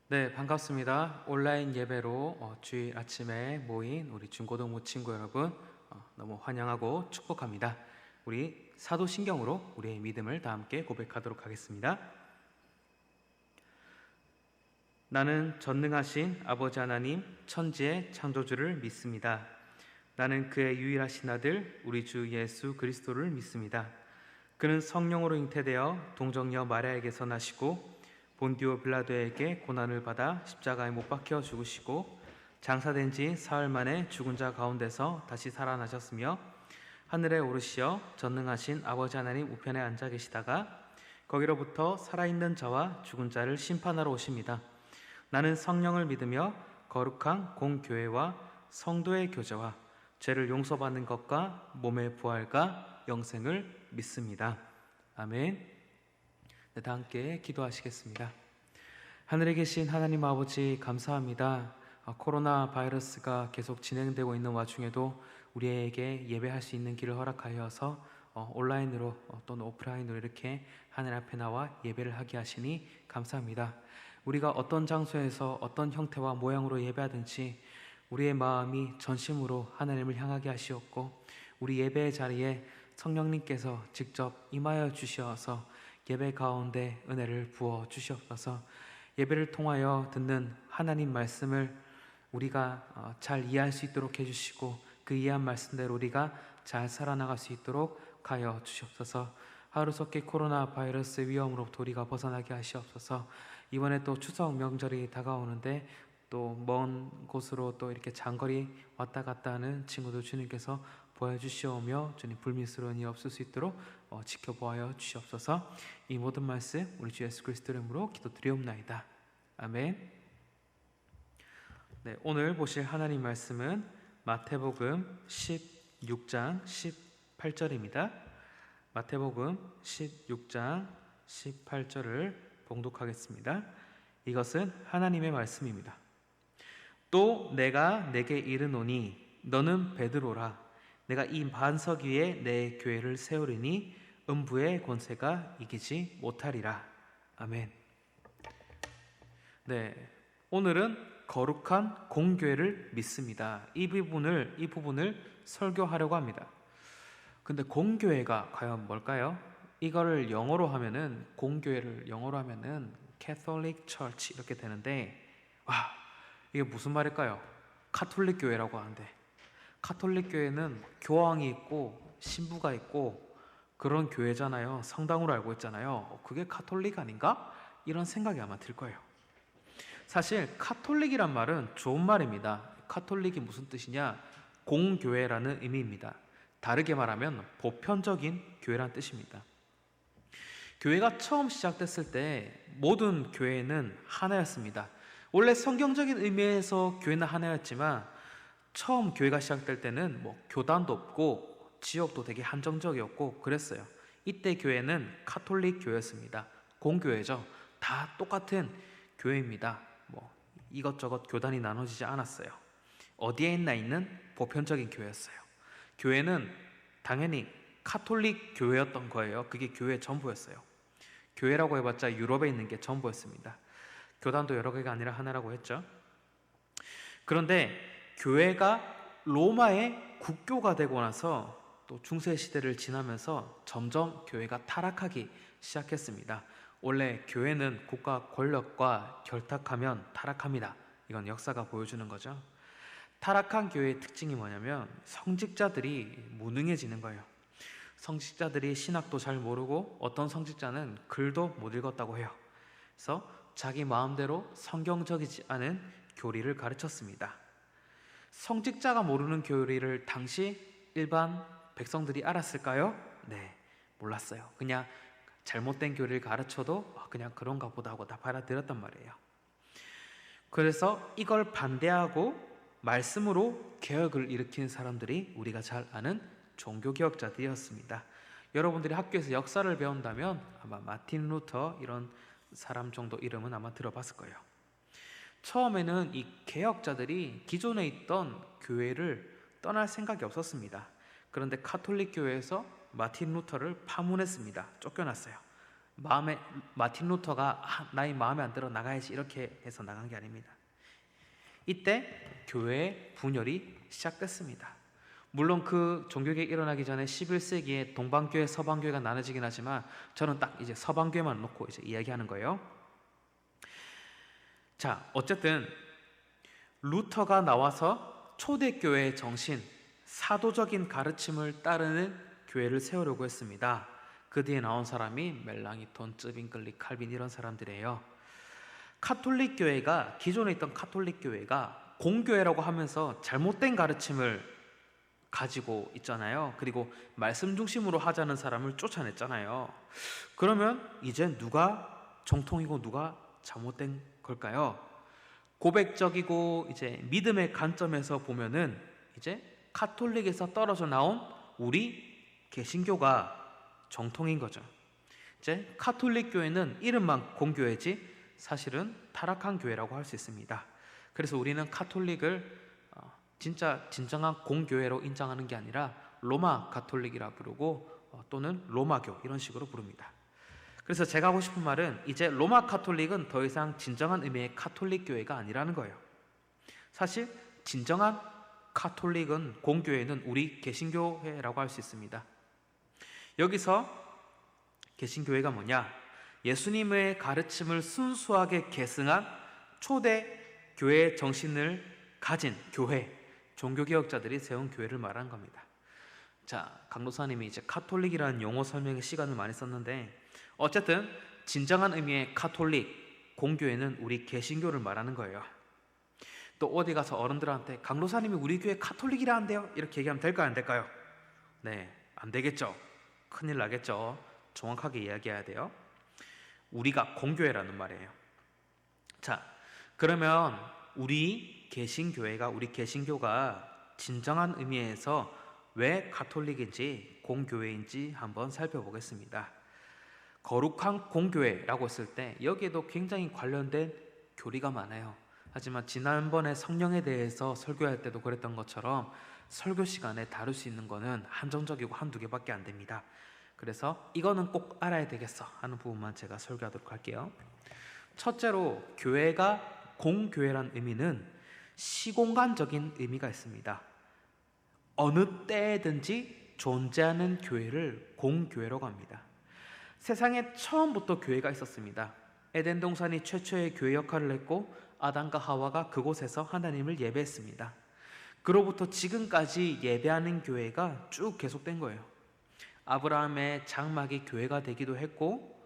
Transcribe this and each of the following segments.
네, 반갑습니다. 온라인 예배로 주일 아침에 모인 우리 중고등부 친구 여러분 너무 환영하고 축복합니다. 우리 사도신경으로 우리의 믿음을 다 함께 고백하도록 하겠습니다. 나는 전능하신 아버지 하나님 천지의 창조주를 믿습니다. 나는 그의 유일하신 아들 우리 주 예수 그리스도를 믿습니다. 그는 성령으로 잉태되어 동정녀 마리아에게서 나시고 본디오 빌라도에게 고난을 받아 십자가에 못 박혀 죽으시고 장사된 지 사흘 만에 죽은 자 가운데서 다시 살아나셨으며 하늘에 오르시어 전능하신 아버지 하나님 우편에 앉아 계시다가 거기로부터 살아있는 자와 죽은 자를 심판하러 오십니다. 나는 성령을 믿으며 거룩한 공교회와 성도의 교제와 죄를 용서받는 것과 몸의 부활과 영생을 믿습니다. 아멘. 네, 다 함께 기도하시겠습니다. 하늘에 계신 하나님 아버지 감사합니다. 코로나 바이러스가 계속 진행되고 있는 와중에도 우리에게 예배할 수 있는 길을 허락하여서 온라인으로 또는 오프라인으로 이렇게 하늘 앞에 나와 예배를 하게 하시니 감사합니다. 우리가 어떤 장소에서 어떤 형태와 모양으로 예배하든지 우리의 마음이 전심으로 하나님을 향하게 하시옵고 우리 예배의 자리에 성령님께서 직접 임하여 주시어서 예배 가운데 은혜를 부어 주시옵소서. 예배를 통하여 듣는 하나님 말씀을 우리가 잘 이해할 수 있도록 해주시고 그 이해한 말씀대로 우리가 잘 살아나갈 수 있도록 하여 주시옵소서. 하루속히 코로나 바이러스 위험으로부터 우리가 벗어나게 하시옵소서. 이번에 또 추석 명절이 다가오는데 또 먼 곳으로 또 이렇게 장거리 왔다 갔다 하는 친구들 주님께서 보여주시오며 주님 불미스러운 일 없을 수 있도록 지켜보아여 주시옵소서. 이 모든 말씀 우리 주 예수 그리스도 이름으로 기도드리옵나이다. 아멘. 네, 오늘 보실 하나님 말씀은 마태복음 16장 18절입니다. 마태복음 16장 18절을 봉독하겠습니다. 이것은 하나님의 말씀입니다. 또 내가 내게 이르노니 너는 베드로라. 내가 이 반석 위에 내 교회를 세우리니 음부의 권세가 이기지 못하리라. 아멘. 네, 오늘은 거룩한 공교회를 믿습니다. 이 부분을 설교하려고 합니다. 근데 공교회가 과연 뭘까요? 이거를 영어로 하면은 공교회를 영어로 하면은 Catholic Church 이렇게 되는데 와, 이게 무슨 말일까요? 카톨릭 교회라고 하는데 카톨릭 교회는 교황이 있고 신부가 있고 그런 교회잖아요. 성당으로 알고 있잖아요. 그게 카톨릭 아닌가? 이런 생각이 아마 들 거예요. 사실 카톨릭이란 말은 좋은 말입니다. 카톨릭이 무슨 뜻이냐? 공교회라는 의미입니다. 다르게 말하면 보편적인 교회란 뜻입니다. 교회가 처음 시작됐을 때 모든 교회는 하나였습니다. 원래 성경적인 의미에서 교회는 하나였지만 처음 교회가 시작될 때는 교단도 없고 지역도 되게 한정적이었고 그랬어요. 이때 교회는 카톨릭 교회였습니다. 공교회죠. 다 똑같은 교회입니다. 이것저것 교단이 나눠지지 않았어요. 어디에 있는 보편적인 교회였어요. 교회는 당연히 카톨릭 교회였던 거예요. 그게 교회 전부였어요. 교회라고 해봤자 유럽에 있는 게 전부였습니다. 교단도 여러 개가 아니라 하나라고 했죠. 그런데 교회가 로마의 국교가 되고 나서 또 중세 시대를 지나면서 점점 교회가 타락하기 시작했습니다. 원래 교회는 국가 권력과 결탁하면 타락합니다. 이건 역사가 보여주는 거죠. 타락한 교회의 특징이 뭐냐면 성직자들이 무능해지는 거예요. 성직자들이 신학도 잘 모르고 어떤 성직자는 글도 못 읽었다고 해요. 그래서 자기 마음대로 성경적이지 않은 교리를 가르쳤습니다. 성직자가 모르는 교리를 당시 일반 백성들이 알았을까요? 네, 몰랐어요. 그냥 잘못된 교리를 가르쳐도 그냥 그런가 보다 하고 다 받아들였단 말이에요. 그래서 이걸 반대하고 말씀으로 개혁을 일으킨 사람들이 우리가 잘 아는 종교개혁자들이었습니다. 여러분들이 학교에서 역사를 배운다면 아마 마틴 루터 이런 사람 정도 이름은 아마 들어봤을 거예요. 처음에는 이 개혁자들이 기존에 있던 교회를 떠날 생각이 없었습니다. 그런데 카톨릭 교회에서 마틴 루터를 파문했습니다. 쫓겨났어요. 마음에 마틴 루터가 나의 마음에 안 들어 나가야지 이렇게 해서 나간 게 아닙니다. 이때 교회의 분열이 시작됐습니다. 물론 그 종교개혁이 일어나기 전에 11세기에 동방교회, 서방교회가 나눠지긴 하지만 저는 딱 이제 서방교회만 놓고 이제 이야기하는 거예요. 자, 어쨌든 루터가 나와서 초대교회의 정신, 사도적인 가르침을 따르는 교회를 세우려고 했습니다. 그 뒤에 나온 사람이 멜랑이톤, 쯔빙글리, 칼빈 이런 사람들이에요. 카톨릭 교회가, 기존에 있던 카톨릭 교회가 공교회라고 하면서 잘못된 가르침을 가지고 있잖아요. 그리고 말씀 중심으로 하자는 사람을 쫓아냈잖아요. 그러면 이제 누가 정통이고 누가 잘못된 걸까요? 고백적이고 이제 믿음의 관점에서 보면은 이제 카톨릭에서 떨어져 나온 우리 개신교가 정통인 거죠. 이제 카톨릭 교회는 이름만 공교회지 사실은 타락한 교회라고 할 수 있습니다. 그래서 우리는 카톨릭을 진짜 진정한 공교회로 인정하는 게 아니라 로마 가톨릭이라 부르고 또는 로마교 이런 식으로 부릅니다. 그래서 제가 하고 싶은 말은 이제 로마 가톨릭은 더 이상 진정한 의미의 가톨릭 교회가 아니라는 거예요. 사실 진정한 가톨릭은 공교회는 우리 개신교회라고 할 수 있습니다. 여기서 개신교회가 뭐냐? 예수님의 가르침을 순수하게 계승한 초대 교회의 정신을 가진 교회, 종교개혁자들이 세운 교회를 말하는 겁니다. 자, 강도사님이 이제 카톨릭이라는 용어 설명에 시간을 많이 썼는데 어쨌든 진정한 의미의 카톨릭, 공교회는 우리 개신교를 말하는 거예요. 또 어디 가서 어른들한테 강도사님이 우리 교회 카톨릭이라는데요? 이렇게 얘기하면 될까요? 안 될까요? 네, 안 되겠죠. 큰일 나겠죠. 정확하게 이야기해야 돼요. 우리가 공교회라는 말이에요. 자, 그러면 우리 개신교가 진정한 의미에서 왜 가톨릭인지 공교회인지 한번 살펴보겠습니다. 거룩한 공교회라고 했을 때 여기에도 굉장히 관련된 교리가 많아요. 하지만 지난번에 성령에 대해서 설교할 때도 그랬던 것처럼 설교 시간에 다룰 수 있는 거는 한정적이고 한두 개밖에 안 됩니다. 그래서 이거는 꼭 알아야 되겠어 하는 부분만 제가 설교하도록 할게요. 첫째로 교회가 공교회란 의미는 시공간적인 의미가 있습니다. 어느 때든지 존재하는 교회를 공교회라고 합니다. 세상에 처음부터 교회가 있었습니다. 에덴 동산이 최초의 교회 역할을 했고 아담과 하와가 그곳에서 하나님을 예배했습니다. 그로부터 지금까지 예배하는 교회가 쭉 계속된 거예요. 아브라함의 장막이 교회가 되기도 했고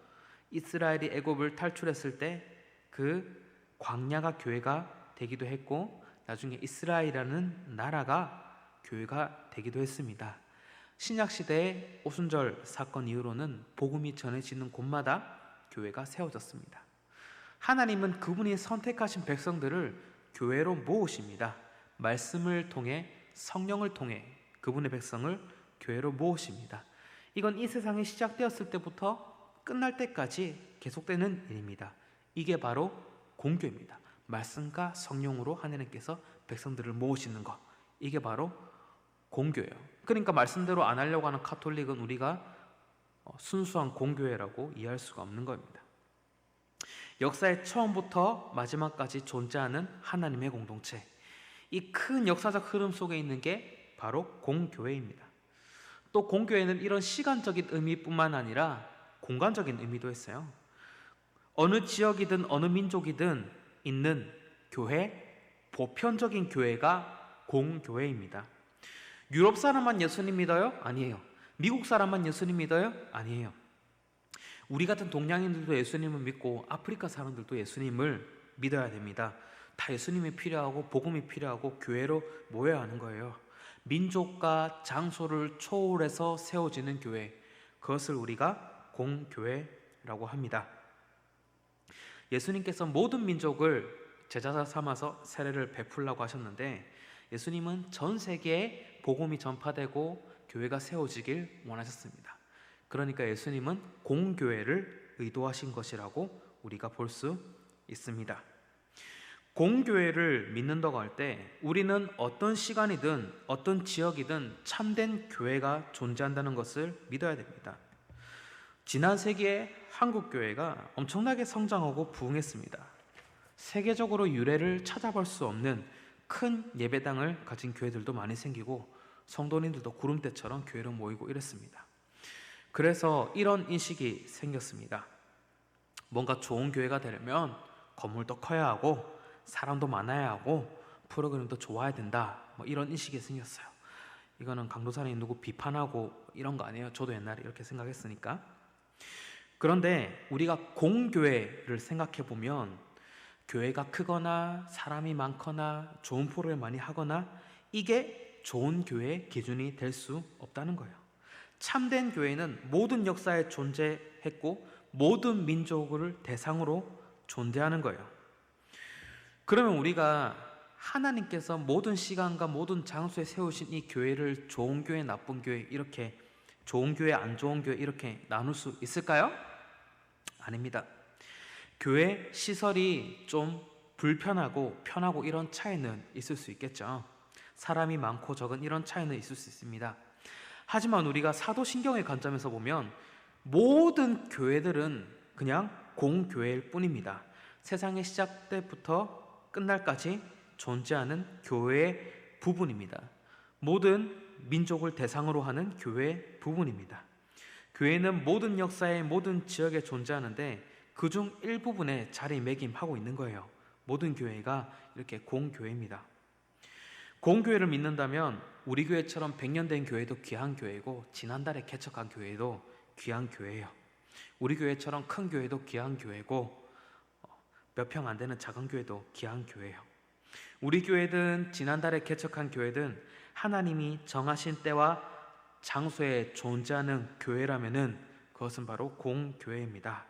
이스라엘이 애굽을 탈출했을 때 그 광야가 교회가 되기도 했고 나중에 이스라엘이라는 나라가 교회가 되기도 했습니다. 신약시대의 오순절 사건 이후로는 복음이 전해지는 곳마다 교회가 세워졌습니다. 하나님은 그분이 선택하신 백성들을 교회로 모으십니다. 말씀을 통해 성령을 통해 그분의 백성을 교회로 모으십니다. 이건 이 세상이 시작되었을 때부터 끝날 때까지 계속되는 일입니다. 이게 바로 공교입니다. 말씀과 성령으로 하나님께서 백성들을 모으시는 것, 이게 바로 공교예요. 그러니까 말씀대로 안 하려고 하는 카톨릭은 우리가 순수한 공교회라고 이해할 수가 없는 겁니다. 역사의 처음부터 마지막까지 존재하는 하나님의 공동체, 이 큰 역사적 흐름 속에 있는 게 바로 공교회입니다. 또 공교회는 이런 시간적인 의미뿐만 아니라 공간적인 의미도 있어요. 어느 지역이든 어느 민족이든 있는 교회, 보편적인 교회가 공교회입니다. 유럽 사람만 예수님 믿어요? 아니에요. 미국 사람만 예수님 믿어요? 아니에요. 우리 같은 동양인들도 예수님을 믿고 아프리카 사람들도 예수님을 믿어야 됩니다. 다 예수님이 필요하고 복음이 필요하고 교회로 모여야 하는 거예요. 민족과 장소를 초월해서 세워지는 교회, 그것을 우리가 공교회라고 합니다. 예수님께서 모든 민족을 제자 삼아서 세례를 베풀라고 하셨는데 예수님은 전 세계에 복음이 전파되고 교회가 세워지길 원하셨습니다. 그러니까 예수님은 공교회를 의도하신 것이라고 우리가 볼 수 있습니다. 공교회를 믿는다고 할 때 우리는 어떤 시간이든 어떤 지역이든 참된 교회가 존재한다는 것을 믿어야 됩니다. 지난 세기에 한국 교회가 엄청나게 성장하고 부흥했습니다. 세계적으로 유례를 찾아볼 수 없는 큰 예배당을 가진 교회들도 많이 생기고 성도님들도 구름대처럼 교회로 모이고 이랬습니다. 그래서 이런 인식이 생겼습니다. 뭔가 좋은 교회가 되려면 건물도 커야 하고 사람도 많아야 하고 프로그램도 좋아야 된다, 뭐 이런 인식이 생겼어요. 이거는 강도사님 누구 비판하고 이런 거 아니에요. 저도 옛날에 이렇게 생각했으니까. 그런데 우리가 공교회를 생각해 보면 교회가 크거나 사람이 많거나 좋은 프로그램 많이 하거나 이게 좋은 교회의 기준이 될 수 없다는 거예요. 참된 교회는 모든 역사에 존재했고 모든 민족을 대상으로 존재하는 거예요. 그러면 우리가 하나님께서 모든 시간과 모든 장소에 세우신 이 교회를 좋은 교회, 나쁜 교회, 이렇게 좋은 교회, 안 좋은 교회 이렇게 나눌 수 있을까요? 아닙니다. 교회 시설이 좀 불편하고 편하고 이런 차이는 있을 수 있겠죠. 사람이 많고 적은 이런 차이는 있을 수 있습니다. 하지만 우리가 사도신경의 관점에서 보면 모든 교회들은 그냥 공교회일 뿐입니다. 세상의 시작 때부터 끝날까지 존재하는 교회의 부분입니다. 모든 민족을 대상으로 하는 교회의 부분입니다. 교회는 모든 역사의 모든 지역에 존재하는데 그중 일부분에 자리매김하고 있는 거예요. 모든 교회가 이렇게 공교회입니다. 공교회를 믿는다면 우리 교회처럼 100년 된 교회도 귀한 교회고 지난달에 개척한 교회도 귀한 교회예요. 우리 교회처럼 큰 교회도 귀한 교회고 몇 평 안 되는 작은 교회도 귀한 교회예요. 우리 교회든 지난달에 개척한 교회든 하나님이 정하신 때와 장소에 존재하는 교회라면은 그것은 바로 공교회입니다.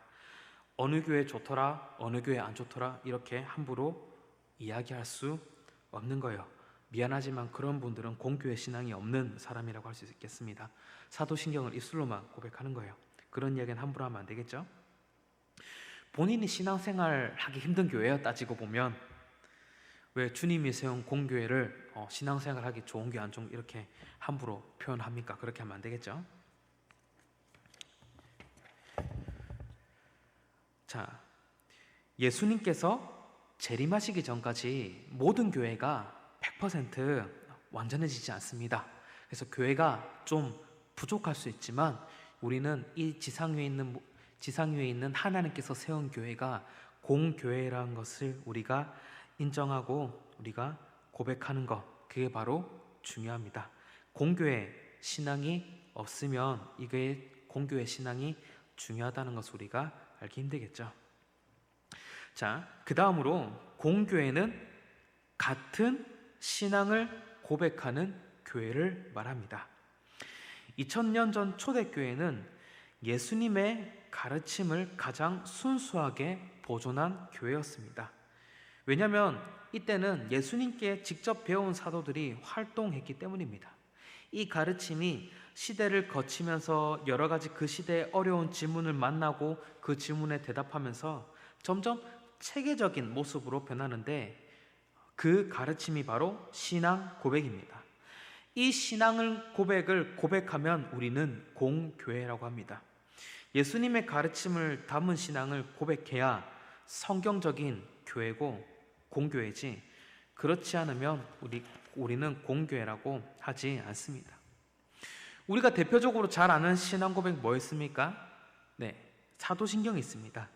어느 교회 좋더라, 어느 교회 안 좋더라 이렇게 함부로 이야기할 수 없는 거예요. 미안하지만 그런 분들은 공교회 신앙이 없는 사람이라고 할 수 있겠습니다. 사도신경을 입술로만 고백하는 거예요. 그런 이야기는 함부로 하면 안 되겠죠? 본인이 신앙생활 하기 힘든 교회야 따지고 보면 왜 주님이 세운 공교회를 신앙생활 하기 좋은 교회 안 좋은 교회 이렇게 함부로 표현합니까? 그렇게 하면 안 되겠죠? 자, 예수님께서 재림하시기 전까지 모든 교회가 100% 완전해지지 않습니다. 그래서 교회가 좀 부족할 수 있지만 우리는 이 지상 위에 있는 하나님께서 세운 교회가 공교회라는 것을 우리가 인정하고 우리가 고백하는 것, 그게 바로 중요합니다. 공교회 신앙이 없으면 이게 공교회 신앙이 중요하다는 것을 우리가 알기 힘들겠죠. 자, 그 다음으로 공교회는 같은 신앙을 고백하는 교회를 말합니다. 2000년 전 초대교회는 예수님의 가르침을 가장 순수하게 보존한 교회였습니다. 왜냐하면 이때는 예수님께 직접 배운 사도들이 활동했기 때문입니다. 이 가르침이 시대를 거치면서 여러 가지 그 시대의 어려운 질문을 만나고 그 질문에 대답하면서 점점 체계적인 모습으로 변하는데 그 가르침이 바로 신앙 고백입니다. 이 신앙을 고백하면 우리는 공교회라고 합니다. 예수님의 가르침을 담은 신앙을 고백해야 성경적인 교회고 공교회지, 그렇지 않으면 우리는 공교회라고 하지 않습니다. 우리가 대표적으로 잘 아는 신앙 고백 뭐였습니까? 네, 사도신경이 있습니다.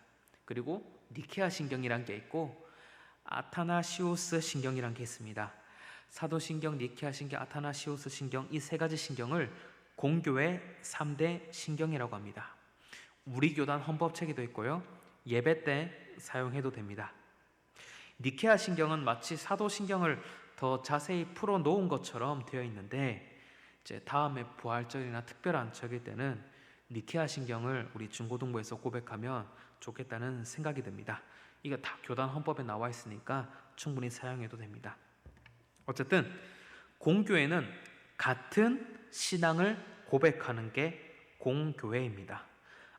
그리고 니케아 신경이란 게 있고 아타나시우스 신경이란 게 있습니다. 사도신경, 니케아 신경, 아타나시우스 신경, 이 세 가지 신경을 공교회 3대 신경이라고 합니다. 우리 교단 헌법책에도 있고요, 예배 때 사용해도 됩니다. 니케아 신경은 마치 사도신경을 더 자세히 풀어놓은 것처럼 되어 있는데 이제 다음에 부활절이나 특별한 절일 때는 니케아 신경을 우리 중고등부에서 고백하면 좋겠다는 생각이 듭니다. 이거 다 교단 헌법에 나와 있으니까 충분히 사용해도 됩니다. 어쨌든 공교회는 같은 신앙을 고백하는 게 공교회입니다.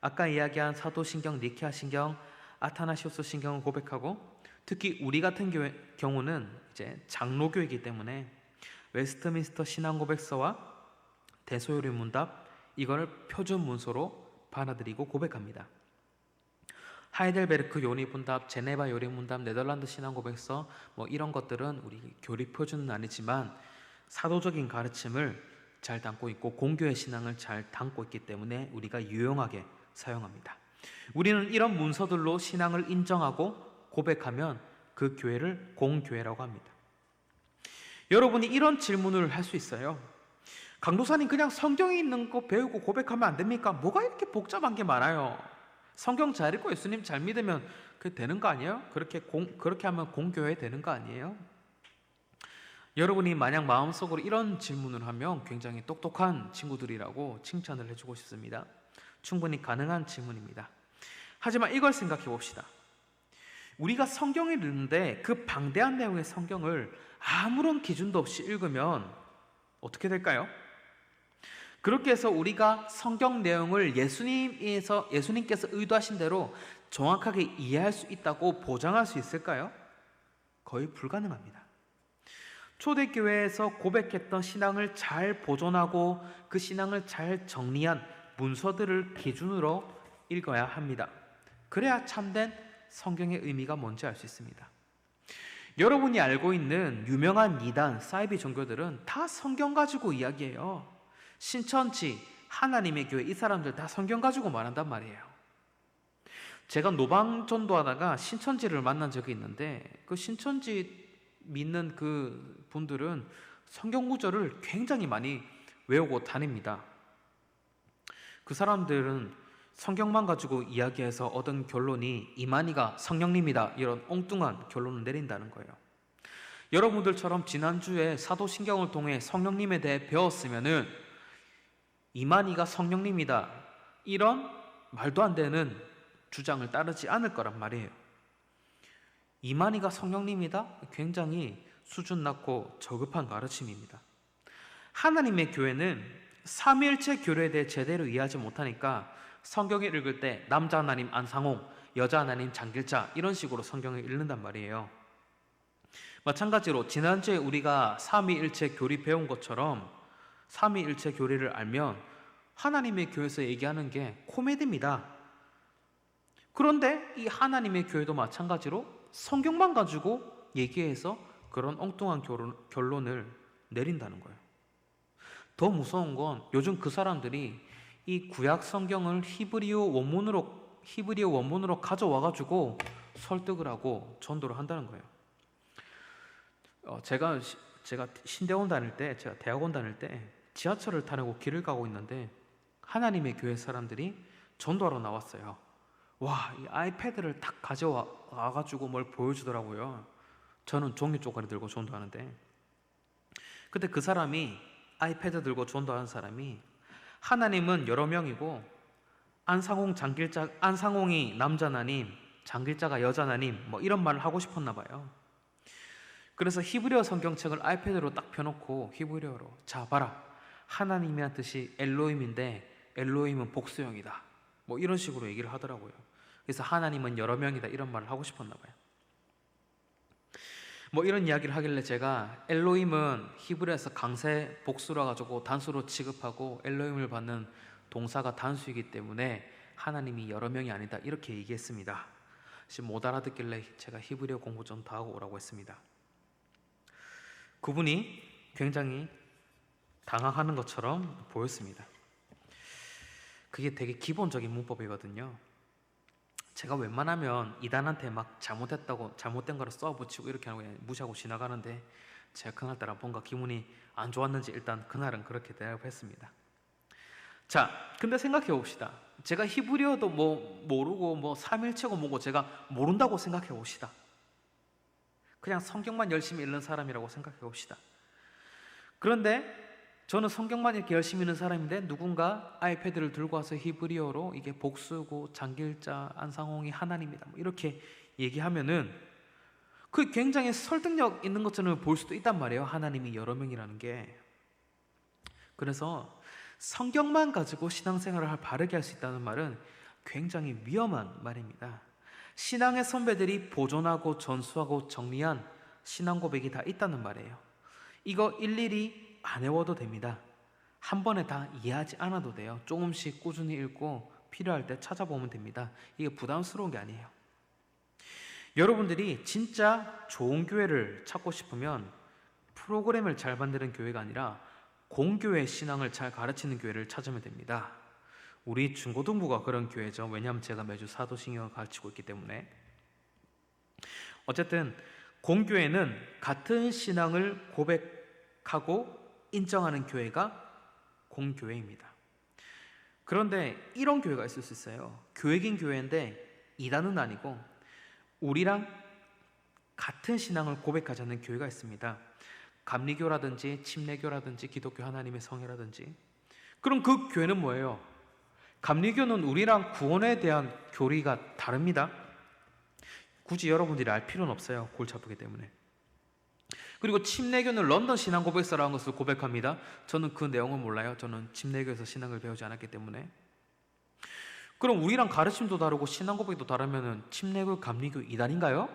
아까 이야기한 사도신경, 니케아 신경, 아타나시오스 신경을 고백하고 특히 우리 같은 경우는 이제 장로교이기 때문에 웨스트민스터 신앙고백서와 대소요리 문답 이걸 표준 문서로 받아들이고 고백합니다. 하이델베르크 요리문답, 제네바 요리문답, 네덜란드 신앙고백서 뭐 이런 것들은 우리 교리 표준은 아니지만 사도적인 가르침을 잘 담고 있고 공교의 신앙을 잘 담고 있기 때문에 우리가 유용하게 사용합니다. 우리는 이런 문서들로 신앙을 인정하고 고백하면 그 교회를 공교회라고 합니다. 여러분이 이런 질문을 할 수 있어요. 강도사님, 그냥 성경에 있는 거 배우고 고백하면 안 됩니까? 뭐가 이렇게 복잡한 게 많아요? 성경 잘 읽고 예수님 잘 믿으면 그 되는 거 아니에요? 그렇게 하면 공교회 되는 거 아니에요? 여러분이 만약 마음속으로 이런 질문을 하면 굉장히 똑똑한 친구들이라고 칭찬을 해주고 싶습니다. 충분히 가능한 질문입니다. 하지만 이걸 생각해 봅시다. 우리가 성경을 읽는데 그 방대한 내용의 성경을 아무런 기준도 없이 읽으면 어떻게 될까요? 그렇게 해서 우리가 성경 내용을 예수님께서 의도하신 대로 정확하게 이해할 수 있다고 보장할 수 있을까요? 거의 불가능합니다. 초대교회에서 고백했던 신앙을 잘 보존하고 그 신앙을 잘 정리한 문서들을 기준으로 읽어야 합니다. 그래야 참된 성경의 의미가 뭔지 알 수 있습니다. 여러분이 알고 있는 유명한 이단, 사이비 종교들은 다 성경 가지고 이야기해요. 신천지, 하나님의 교회, 이 사람들 다 성경 가지고 말한단 말이에요. 제가 노방 전도하다가 신천지를 만난 적이 있는데 그 신천지 믿는 그 분들은 성경 구절을 굉장히 많이 외우고 다닙니다. 그 사람들은 성경만 가지고 이야기해서 얻은 결론이 이만희가 성령님이다, 이런 엉뚱한 결론을 내린다는 거예요. 여러분들처럼 지난주에 사도신경을 통해 성령님에 대해 배웠으면은 이만희가 성령님이다, 이런 말도 안 되는 주장을 따르지 않을 거란 말이에요. 이만희가 성령님이다? 굉장히 수준 낮고 저급한 가르침입니다. 하나님의 교회는 삼위일체 교회에 대해 제대로 이해하지 못하니까 성경을 읽을 때 남자 하나님 안상홍, 여자 하나님 장길자, 이런 식으로 성경을 읽는단 말이에요. 마찬가지로 지난주에 우리가 삼위일체 교리 배운 것처럼 삼위일체 교리를 알면 하나님의 교회에서 얘기하는 게 코미디입니다. 그런데 이 하나님의 교회도 마찬가지로 성경만 가지고 얘기해서 그런 엉뚱한 결론을 내린다는 거예요. 더 무서운 건 요즘 그 사람들이 이 구약 성경을 히브리어 원문으로 가져와가지고 설득을 하고 전도를 한다는 거예요. 제가 신대원 다닐 때, 제가 대학원 다닐 때 지하철을 타고 길을 가고 있는데 하나님의 교회 사람들이 전도하러 나왔어요. 와, 이 아이패드를 딱 가져와가지고 뭘 보여주더라고요. 저는 종이 쪼가리 들고 전도하는데, 근데 그 사람이, 아이패드 들고 전도하는 사람이 하나님은 여러 명이고 안상홍이 남자 하나님, 장길자가 여자 하나님, 뭐 이런 말을 하고 싶었나 봐요. 그래서 히브리어 성경책을 아이패드로 딱 펴놓고 히브리어로, 자 봐라, 하나님이란 뜻이 엘로힘인데 엘로힘은 복수형이다, 뭐 이런 식으로 얘기를 하더라고요. 그래서 하나님은 여러 명이다, 이런 말을 하고 싶었나 봐요. 뭐 이런 이야기를 하길래 제가 엘로힘은 히브리어에서 강세 복수라 가지고 단수로 취급하고 엘로힘을 받는 동사가 단수이기 때문에 하나님이 여러 명이 아니다, 이렇게 얘기했습니다. 지금 못 알아듣길래 제가 히브리어 공부 좀 더 하고 오라고 했습니다. 그분이 굉장히 당황하는 것처럼 보였습니다. 그게 되게 기본적인 문법이거든요. 제가 웬만하면 이단한테 막 잘못된 거를 써붙이고 이렇게 하고 그냥 무시하고 지나가는데 제가 그날따라 뭔가 기분이 안 좋았는지 일단 그날은 그렇게 대답했습니다. 자, 근데 생각해 봅시다. 제가 히브리어도 뭐 모르고 뭐 삼일체고 뭐고 제가 모른다고 생각해 봅시다. 그냥 성경만 열심히 읽는 사람이라고 생각해 봅시다. 그런데 저는 성경만 이렇게 열심히 읽는 사람인데 누군가 아이패드를 들고 와서 히브리어로 이게 복수고 장길자, 안상홍이 하나님이다, 뭐 이렇게 얘기하면은 그 굉장히 설득력 있는 것처럼 볼 수도 있단 말이에요. 하나님이 여러 명이라는 게. 그래서 성경만 가지고 신앙생활을 바르게 할 수 있다는 말은 굉장히 위험한 말입니다. 신앙의 선배들이 보존하고 전수하고 정리한 신앙 고백이 다 있다는 말이에요. 이거 일일이 안 외워도 됩니다. 한 번에 다 이해하지 않아도 돼요. 조금씩 꾸준히 읽고 필요할 때 찾아보면 됩니다. 이게 부담스러운 게 아니에요. 여러분들이 진짜 좋은 교회를 찾고 싶으면 프로그램을 잘 만드는 교회가 아니라 공교회 신앙을 잘 가르치는 교회를 찾으면 됩니다. 우리 중고등부가 그런 교회죠. 왜냐하면 제가 매주 사도신경을 가르치고 있기 때문에. 어쨌든 공교회는 같은 신앙을 고백하고 인정하는 교회가 공교회입니다. 그런데 이런 교회가 있을 수 있어요. 교회긴 교회인데 이단은 아니고 우리랑 같은 신앙을 고백하지 않는 교회가 있습니다. 감리교라든지 침례교라든지 기독교 하나님의 성회라든지. 그럼 그 교회는 뭐예요? 감리교는 우리랑 구원에 대한 교리가 다릅니다. 굳이 여러분들이 알 필요는 없어요. 골치 아프기 때문에. 그리고 침례교는 런던 신앙 고백서라는 것을 고백합니다. 저는 그 내용은 몰라요. 저는 침례교에서 신앙을 배우지 않았기 때문에. 그럼 우리랑 가르침도 다르고 신앙 고백도 다르면 침례교, 감리교 이단인가요?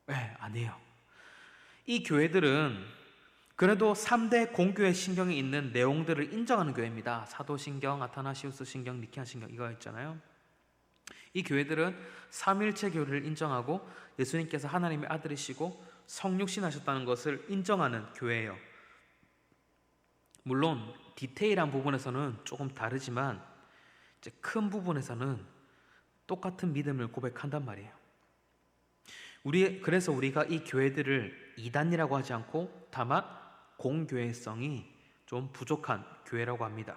네, 아니에요. 이 교회들은 그래도 3대 공교회 신경에 있는 내용들을 인정하는 교회입니다. 사도신경, 아타나시우스 신경, 니케아 신경 이거 있잖아요. 이 교회들은 삼일체 교리를 인정하고 예수님께서 하나님의 아들이시고 성육신하셨다는 것을 인정하는 교회예요. 물론 디테일한 부분에서는 조금 다르지만 이제 큰 부분에서는 똑같은 믿음을 고백한단 말이에요. 그래서 우리가 이 교회들을 이단이라고 하지 않고 다만 공교회성이 좀 부족한 교회라고 합니다.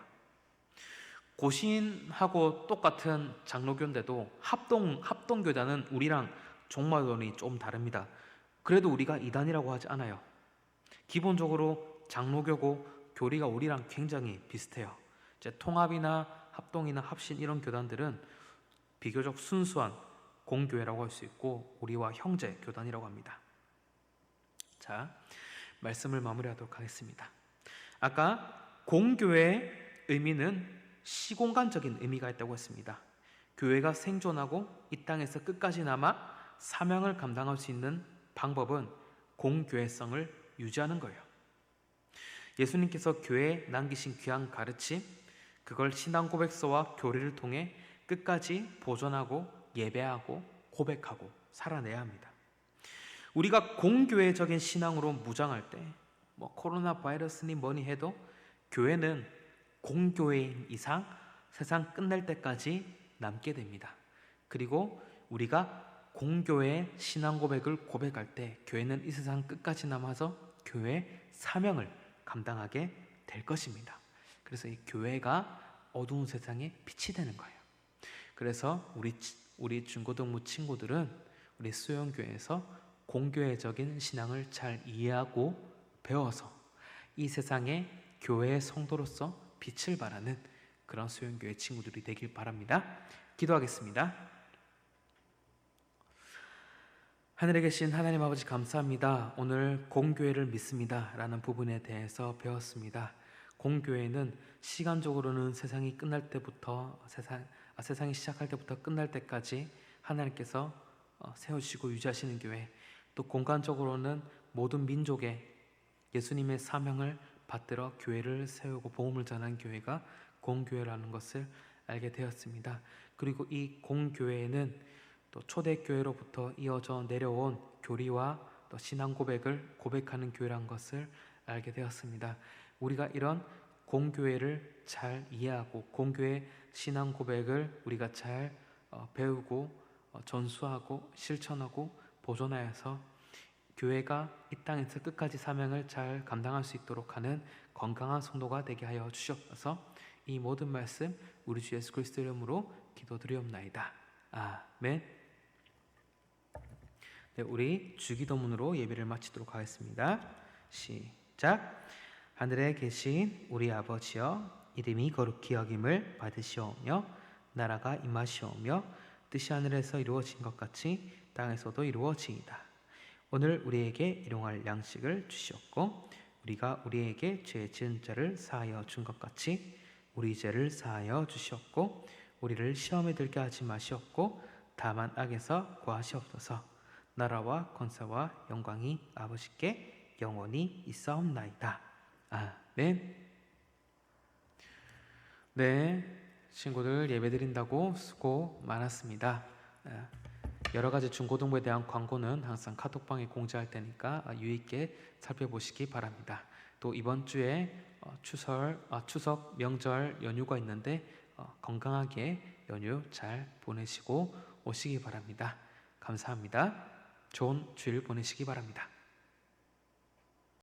고신하고 똑같은 장로교인데도 합동교단은 우리랑 종말론이 좀 다릅니다. 그래도 우리가 이단이라고 하지 않아요. 기본적으로 장로교고 교리가 우리랑 굉장히 비슷해요. 이제 통합이나 합동이나 합신 이런 교단들은 비교적 순수한 공교회라고 할 수 있고 우리와 형제 교단이라고 합니다. 자, 말씀을 마무리하도록 하겠습니다. 아까 공교회의 의미는 시공간적인 의미가 있다고 했습니다. 교회가 생존하고 이 땅에서 끝까지 남아 사명을 감당할 수 있는 방법은 공교회성을 유지하는 거예요. 예수님께서 교회에 남기신 귀한 가르침, 그걸 신앙 고백서와 교리를 통해 끝까지 보존하고 예배하고 고백하고 살아내야 합니다. 우리가 공교회적인 신앙으로 무장할 때 코로나 바이러스니 뭐니 해도 교회는 공교회인 이상 세상 끝날 때까지 남게 됩니다. 그리고 우리가 공교회의 신앙 고백을 고백할 때 교회는 이 세상 끝까지 남아서 교회의 사명을 감당하게 될 것입니다. 그래서 이 교회가 어두운 세상에 빛이 되는 거예요. 그래서 우리 중고등부 친구들은 우리 수영교회에서 공교회적인 신앙을 잘 이해하고 배워서 이 세상에 교회의 성도로서 빛을 발하는 그런 수영교회 친구들이 되길 바랍니다. 기도하겠습니다. 하늘에 계신 하나님 아버지 감사합니다. 오늘 공교회를 믿습니다 라는 부분에 대해서 배웠습니다. 공교회는 시간적으로는 세상이 끝날 때부터 세상이 시작할 때부터 끝날 때까지 하나님께서 세우시고 유지하시는 교회, 또 공간적으로는 모든 민족의 예수님의 사명을 받들어 교회를 세우고 복음을 전하는 교회가 공교회라는 것을 알게 되었습니다. 그리고 이 공교회는 또 초대교회로부터 이어져 내려온 교리와 또 신앙 고백을 고백하는 교회라는 것을 알게 되었습니다. 우리가 이런 공교회를 잘 이해하고 공교회 신앙 고백을 우리가 잘 배우고 전수하고 실천하고 보존하여서 교회가 이 땅에서 끝까지 사명을 잘 감당할 수 있도록 하는 건강한 성도가 되게 하여 주시옵소서. 이 모든 말씀 우리 주 예수 그리스도 이름으로 기도드리옵나이다. 아멘. 네, 우리 주기도문으로 예배를 마치도록 하겠습니다. 시작. 하늘에 계신 우리 아버지여, 이름이 거룩히 여김을 받으시오며 나라가 임하시오며 뜻이 하늘에서 이루어진 것 같이 땅에서도 이루어지이다. 오늘 우리에게 일용할 양식을 주시옵고 우리가 우리에게 죄 지은 자를 사하여 준 것 같이 우리 죄를 사하여 주시옵고 우리를 시험에 들게 하지 마시옵고 다만 악에서 구하시옵소서. 나라와 권세와 영광이 아버지께 영원히 있사옵나이다. 아멘. 네, 친구들 예배드린다고 수고 많았습니다. 여러 가지 중고등부에 대한 광고는 항상 카톡방에 공지할 테니까 유의있게 살펴보시기 바랍니다. 또 이번 주에 추석 명절 연휴가 있는데 건강하게 연휴 잘 보내시고 오시기 바랍니다. 감사합니다. 좋은 주일 보내시기 바랍니다.